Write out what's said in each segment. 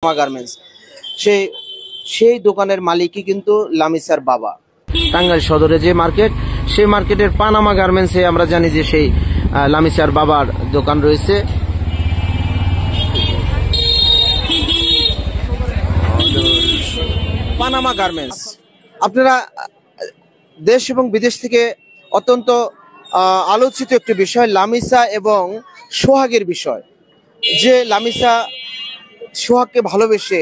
Garments সেই সেই দোকানের মালিকই কিন্তু লামিসার বাবা। টাঙ্গাইল সদরে যে মার্কেট, সেই মার্কেটের পানামা গার্মেন্টসে আমরা জানি যে সেই লামিসার বাবার দোকান রয়েছে। পানামা গার্মেন্টস আপনারা দেশ এবং বিদেশ থেকে অত্যন্ত আলোচিত একটি বিষয় লামিসা এবং সোহাগের বিষয়, যে লামিসা সোহাগকে ভালোবেসে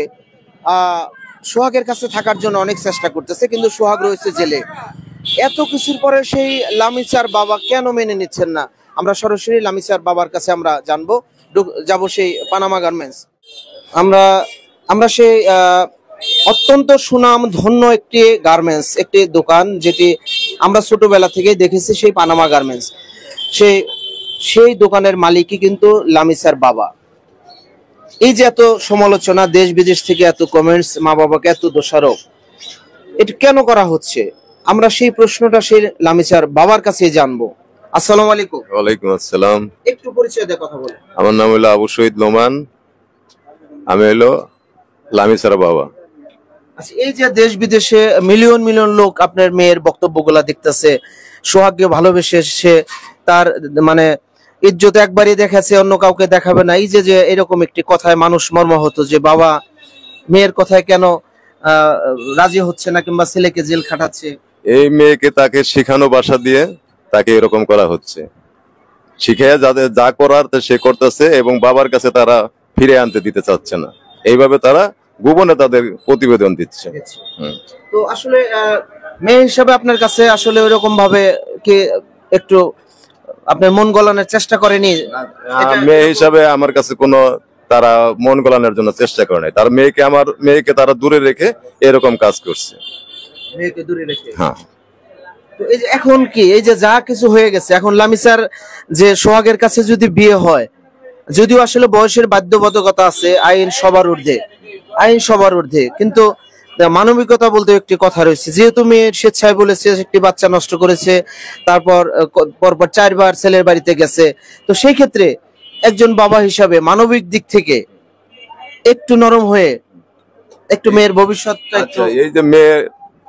সোহাগের কাছে থাকার জন্য অনেক চেষ্টা করতেছে, কিন্তু সোহাগ রয়েছে জেলে। এত কিছুর পরে সেই লামিসার বাবা কেন মেনে নিচ্ছেন না? আমরা সরাসরি লামিসার বাবার কাছে আমরা জানবো, যাব সেই পানামা গার্মেন্টস। আমরা সেই অত্যন্ত সুনাম ধন্য একটি গার্মেন্টস, একটি দোকান যেটি আমরা ছোটবেলা থেকে দেখেছি, সেই পানামা গার্মেন্টস। সেই দোকানের মালিকই কিন্তু লামিসার বাবা। এই যে এত সমালোচনা, দেশ বিদেশ থেকে এত কমেন্টস, মা বাবাকে এত দোষারোপ, এটা কেন করা হচ্ছে? আমরা সেই প্রশ্নটা সেই লামিসার বাবার কাছে জানবো। আসসালামু আলাইকুম। ওয়ালাইকুম আসসালাম। একটু পরিচয় দিয়ে কথা বলেন। আমার নাম হলো আবু শহীদ লোমান, আমি হলো লামিসার বাবা। আচ্ছা, এই যে দেশ বিদেশে মিলিয়ন মিলিয়ন লোক আপনার মেয়ের বক্তব্যগুলা দেখতেছে, সোহাগকে ভালোবেসে সে তার মানে ইজ্জত একবারই দেখাচ্ছে, অন্য কাউকে দেখাবে না, এই যে এরকম একটি কথায় মানুষ মর্মাহত যে বাবা মেয়ের কথায় কেন রাজি হচ্ছে না, কিংবা ছেলেকে জেল খাটাচ্ছে। এই মেয়েকে তাকে শিখানো বাসা দিয়ে তাকে এরকম করা হচ্ছে, শিখাইয়া যাদের যা করার সে করতেছে, এবং বাবার কাছে তারা ফিরে আনতে দিতে চাচ্ছে না। এইভাবে তারা গোপনে তাদের প্রতিবেদন দিচ্ছে। তো আসলে মেয়ে হিসাবে আপনার কাছে আসলে ওইরকম ভাবে কি একটু আপনার মন গলানোর চেষ্টা করেনি? মেয়ে হিসাবে আমার কাছে কোনো তারা মন গলানোর জন্য চেষ্টা করে নাই। তার মেয়েকে তারা দূরে রেখে এরকম কাজ করছে, মেয়েকে দূরে রেখে। হ্যাঁ। তো এই যে এখন কি, এই যে যা কিছু হয়ে গেছে, এখন লামিসার যে সোহাগের কাছে যদি বিয়ে হয়, যদিও আসলে বয়সের বাধ্যবাধকতা আছে, আইন সবার ঊর্ধ্বে, কিন্তু মানবিকতা বলতে একটি কথা রয়েছে। যেহেতু মেয়ের স্বেচ্ছায় বলেছে, একটি বাচ্চা নষ্ট করেছে, তারপর পরপর 4 বার ছেলের বাড়িতে গেছে, তো সেই ক্ষেত্রে একজন বাবা হিসাবে মানবিক দিক থেকে একটু নরম হয়ে একটু মেয়ের ভবিষ্যৎটা এই যে মেয়ে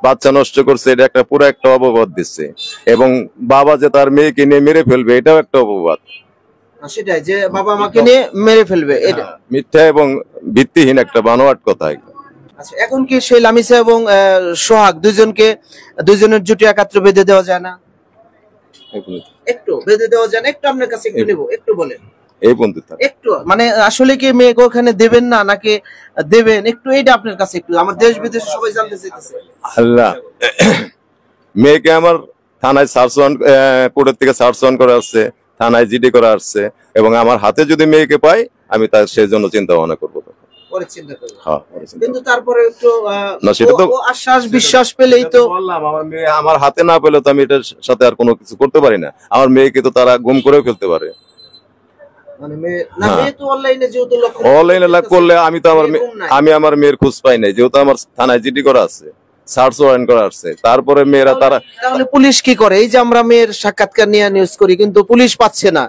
বাচ্চা নষ্ট করছে, এটা একটা পুরো একটা অপবাদ দিচ্ছে, এবং বাবা যে তার মেয়েকে নিয়ে মেরে ফেলবে, এটাও একটা অপবাদ। সেটাই, যে বাবা মাকে নিয়ে মেরে ফেলবে, এটা মিথ্যা এবং ভিত্তিহীন একটা বানোয়াট কথা। আচ্ছা, এখন কি সেই লামিসা এবং সোহাগ দুইজনের জুটি একাত্র বেঁধে দেওয়া যায় না? একটু বেঁধে দেওয়া যায় না? একটু আপনার কাছে একটু নেব, একটু বলেন। এই বন্ধু একটু মানে আসলে কি মেয়েকে ওখানে দেবেন না নাকি দেবেন, একটু এইটা আপনার কাছে একটু, আমার দেশ বিদেশে সবাই জানতে চাইতেছে। আল্লাহ, মেয়েকে আমার থানায় কোর্টের থেকে সার্চ ওয়ারেন্ট করা আসছে, থানায় জিডি করা আসছে, এবং আমার হাতে যদি মেয়েকে পাই, আমি তার সেই জন্য চিন্তা ভাবনা করবো। কিন্তু তারপরে একটু না, সেটা তো আশ্বাস বিশ্বাস পেলেই তো বললাম, আমার মেয়ে আমার হাতে না পেলে তো আমি এটার সাথে আর কোনো কিছু করতে পারি না। আমার মেয়েকে তো তারা গুম করেও ফেলতে পারে। অনলাইনে লাগ করলে আমি আমার মেয়ের খোঁজ পাই নাই, যেহেতু আমার থানায় জিডি করা আছে, সার্চ ওয়ারেন্ট করা আছে। তারপরে মেয়েরা তাহলে পুলিশ কি করে? এই যে আমরা মেয়ের সাক্ষাৎকার নিয়ে নিউজ করি, কিন্তু পুলিশ পাচ্ছে না,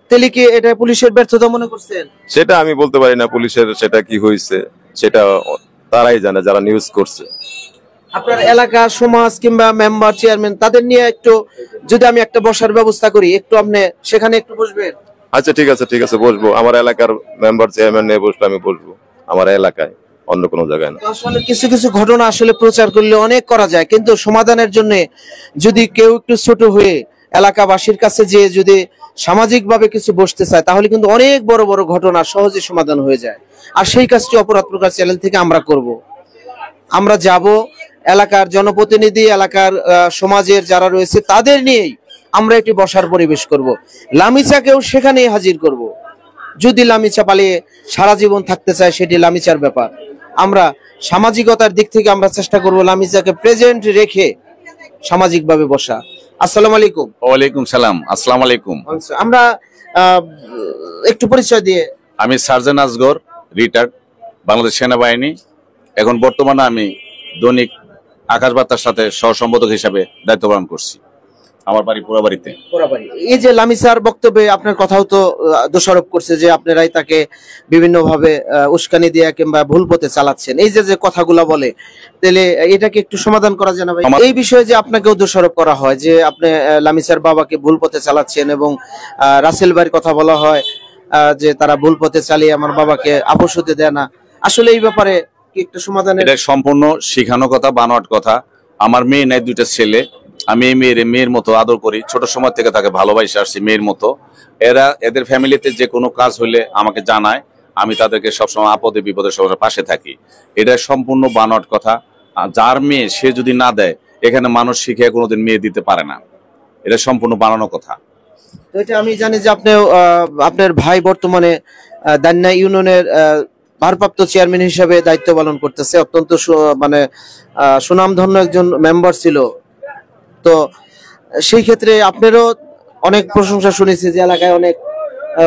তাহলে কি এটা পুলিশের ব্যর্থতা মনে করছেন? সেটা আমি বলতে পারি না, পুলিশের সেটা কি হয়েছে সেটা তারাই জানে, যারা নিউজ করছে। আপনার এলাকা সমাজ কিংবা মেম্বার চেয়ারম্যান তাদের নিয়ে একটু যদি আমি একটা বসার ব্যবস্থা করি, একটু আপনি সেখানে একটু বসবেন? আচ্ছা, ঠিক আছে বসবো। আমার এলাকার মেম্বার চেয়ারম্যান নিয়ে বসলে আমি বসবো, আমার এলাকায়, অন্য কোনো জায়গায় না। আসলে কিছু কিছু ঘটনা আসলে প্রচার করলে অনেক করা যায়, কিন্তু সমাধানের জন্য যদি কেউ একটু ছোট হয়ে এলাকাবাসীর কাছে যে যদি সামাজিক ভাবে কিছু বসতে চায়, তাহলে কিন্তু অনেক বড় বড় ঘটনা সহজে সমাধান হয়ে যায়। আর সেই কাজটি অপরাধ প্রকাশ চ্যানেল থেকে আমরা করব। আমরা যাব এলাকার জনপ্রতিনিধি, এলাকার সমাজের যারা রয়েছে তাদের নিয়েই আমরা একটি বসার পরিবেশ করব। লামিচাকেও সেখানেই হাজির করব। যদি লামিচা পালিয়ে সারা জীবন থাকতে চায়, সেটি লামিচার ব্যাপার। আমরা সামাজিকতার দিক থেকে আমরা চেষ্টা করব লামিচাকে প্রেজেন্ট রেখে সামাজিকভাবে বসা। আসসালামু আলাইকুম। ওয়ালাইকুম সালাম। আসসালামু আলাইকুম। আমরা একটু পরিচয় দিয়ে। আমি সার্জেন আসগর, রিটায়ার্ড, বাংলাদেশ সেনাবাহিনী। এখন বর্তমানে আমি দৈনিক আকাশ বার্তার সাথে সহ সম্পাদক হিসাবে দায়িত্ব পালন করছি। আমার বাড়ি পোড়াবাড়িতে। পোড়াবাড়ি। এই যে লামিসার বক্তব্যে আপনার কথাও তো দোষারোপ করছে যে আপনারাই তাকে বিভিন্ন ভাবে উস্কানি দিয়ে কিংবা ভুল পথে চালাচ্ছেন, এই যে যে কথাগুলো বলে, তাহলে এটাকে একটু সমাধান করা যায় না ভাই? এই বিষয়ে যে আপনাকেও দোষারোপ করা হয় যে আপনি লামিসার বাবাকে ভুল পথে চালাচ্ছেন, এবং রাসেল ভাইয়ের কথা বলা হয় যে তারা ভুল পথে চালিয়ে আমার বাবাকে আপোষ হতে দেয় না, আসলে এই ব্যাপারে কি একটু সমাধান? এটা সম্পূর্ণ শিখানো কথা, বানোয়াট কথা। আমার মেয়ে নাই, 2টা ছেলে। আমি এই মেয়ের মতো আদর করি, ছোট সময় থেকে তাকে ভালোবাসে আসছি মেয়ের মতো। এদের ফ্যামিলিতে যে কোনো কাজ হলে আমাকে জানায়, আমি তাদেরকে সবসময় আপদে বিপদে সবার পাশে থাকি। এটা সম্পূর্ণ বানোয়াট কথা। যার মেয়ে সে যদি না দেয়, এখানে মানুষ শিখে কোনোদিন মেয়ে দিতে পারে না। এটা সম্পূর্ণ বানানো কথা। তো এটা আমি জানি যে আপনি আপনার ভাই বর্তমানে দান্না ইউনিয়নের ভারপ্রাপ্ত চেয়ারম্যান হিসেবে দায়িত্ব পালন করতেছে, অত্যন্ত মানে সুনামধন্য একজন মেম্বার ছিল। তো সেই ক্ষেত্রে আপনারও অনেক প্রশংসা শুনেছি যে এলাকায় অনেক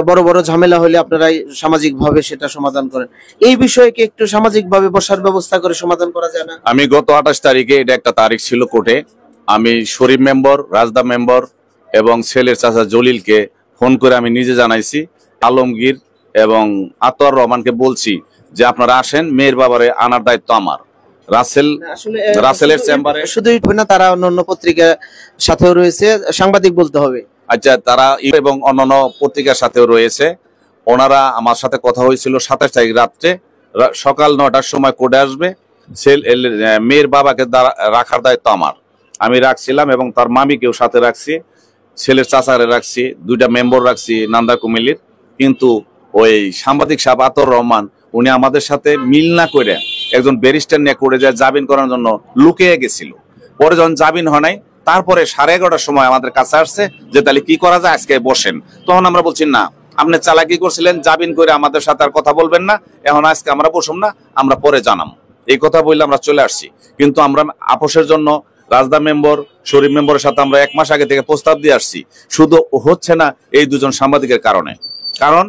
বড় বড় ঝামেলা হলে আপনারাই সামাজিক ভাবে সেটা সমাধান করেন। এই বিষয়ে কি একটু সামাজিক ভাবে বসার ব্যবস্থা করে সমাধান করা যায় না? আমি গত 28 তারিখে, এটা একটা তারিখ ছিল কোর্টে, আমি শরীফ মেম্বার, রাজদা মেম্বার এবং ছেলের চাচা জলিলকে ফোন করে আমি নিজে জানাইছি, আলমগীর এবং আতোয়ার রহমানকে বলছি যে আপনারা আসেন, মেয়ের বাবারে আনার দায়িত্ব আমার। রাসেলের চেম্বারে শুধুই না, তারা অন্যান্য পত্রিকার সাথেও রয়েছে, সাংবাদিক বলতে হবে। আচ্ছা, তারা এবং অন্যান্য পত্রিকার সাথেও রয়েছে। ওনারা আমার সাথে কথা হয়েছিল 27 তারিখ রাত্রে, সকাল 9টার সময় কোর্টে আসবে। মেয়ের বাবাকে রাখার দায়িত্ব আমার, আমি রাখছিলাম এবং তার মামিকেও সাথে রাখছি, ছেলের চাচারে রাখছি, 2টা মেম্বার রাখছি নান্দা কুমিল্লির। কিন্তু ওই সাংবাদিক সাহেব আতর রহমান, উনি আমাদের সাথে মিল না করে একজন ব্যারিস্টার নিয়ে করে যায় জামিন করার জন্য লুকিয়ে গেছিল। পরে যখন জামিন হয় নাই, তারপরে 11:30টার সময় আমাদের কাছে আসছে যে তাহলে কি করা যায়, আজকে বসেন। তখন আমরা বলছি না, আপনি চালাকি করছিলেন, জামিন করে আমাদের সাথে আর কথা বলবেন না, এখন আজকে আমরা বসুন না, আমরা পরে জানাম। এই কথা বললে আমরা চলে আসছি। কিন্তু আমরা আপোষের জন্য রাজদা মেম্বার, শরীফ মেম্বারের সাথে আমরা 1 মাস আগে থেকে প্রস্তাব দিয়ে আসছি, শুধু হচ্ছে না এই 2জন সাংবাদিকের কারণে। কারণ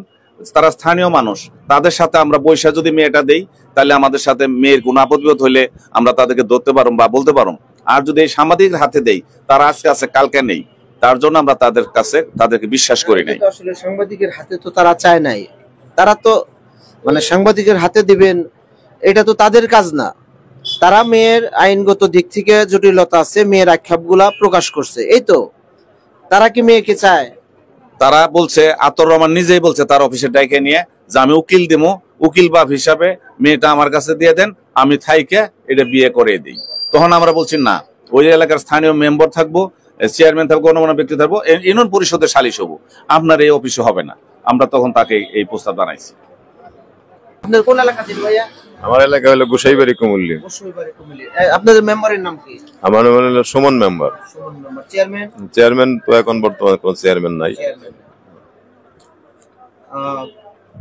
তারা স্থানীয় মানুষ, তাদের সাথে আমরা পয়সা যদি মেয়েটা দেই, তাহলে আমাদের সাথে মেয়ের কোনো আপদ বিপদ হলে আমরা তাদেরকে ধরতে পারব বা বলতে পারব। আর যদি এই সাংবাদিকের হাতে দেই, তারা আজকে আছে কালকে নেই, তার জন্য আমরা তাদেরকে বিশ্বাস করি নাই। আসলে সাংবাদিকের হাতে তো তারা চায় নাই, তারা তো মানে সাংবাদিকের হাতে দিবেন, এটা তো তাদের কাজ না। তারা মেয়ের আইনগত দিক থেকে জটিলতা আছে, মেয়ের আক্ষেপগুলা প্রকাশ করছে, এই তো। তারা কি মেয়েকে চায়? তারা বলছে, আতর রহমান নিজেই বলছে তার অফিসে ডাইকে নিয়ে যে আমি উকিল দিমু, উকিল বাপ হিসাবে মেয়েটা আমার কাছে দিয়ে দেন, আমি থাইকে এটা বিয়ে করে দিই। তখন আমরা বলছি না, ওই এলাকার স্থানীয় মেম্বার থাকবো, চেয়ারম্যান থাকবো, গণমান্য ব্যক্তি থাকবো, ইউনিয়ন পরিষদের সালিশ হবো, আপনার এই অফিসে হবে না। আমরা তখন তাকে এই প্রস্তাব জানাইছি। আপনার কোন এলাকা ছিল ভাইয়া? আমার এলাকা হলো গোসাইবাড়ি কুমিল্লি। আপনাদের মেম্বারের নাম কি? আমার নাম হলো সুমন মেম্বার। চেয়ারম্যান তো এখন বর্তমানে কোনো চেয়ারম্যান নাই।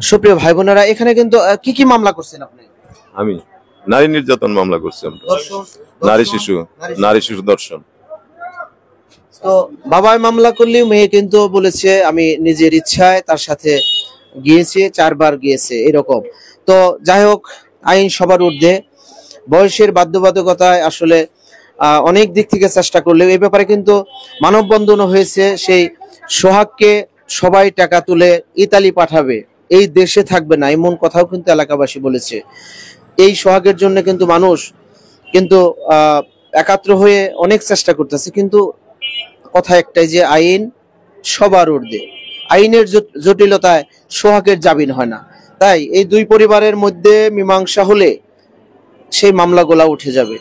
সুপ্রিয় ভাই বোনেরা, এখানে কিন্তু কি কি মামলা করছেন আপনি? আমি নারী নির্যাতন মামলা করছি, নারী শিশু দর্শন। তো বাবাই মামলা করলেও মেয়ে কিন্তু বলেছে আমি নিজের ইচ্ছায় তার সাথে গিয়েছে, 4 বার গিয়েছে, এরকম। তো যাই হোক, আইন সবার ঊর্ধ্বে, বয়সের বাধ্যবাধকতায় আসলে অনেক দিক থেকে চেষ্টা করলেও এই ব্যাপারে কিন্তু মানববন্ধনও হয়েছে। সেই সোহাগকে সবাই টাকা তুলে ইতালি পাঠাবে, এই দেশে থাকবে না, এমন কথাও কিন্তু এলাকাবাসী বলেছে। এই সোহাগের জন্য কিন্তু মানুষ কিন্তু একাত্র হয়ে অনেক চেষ্টা করতেছে, কিন্তু কথা একটাই যে আইন সবার ঊর্ধ্বে, আইনের জটিলতায় সোহাগের জামিন হয় না। তাই এই 2 পরিবারের মধ্যে মীমাংসা হলে সেই মামলাগুলা উঠে যাবে।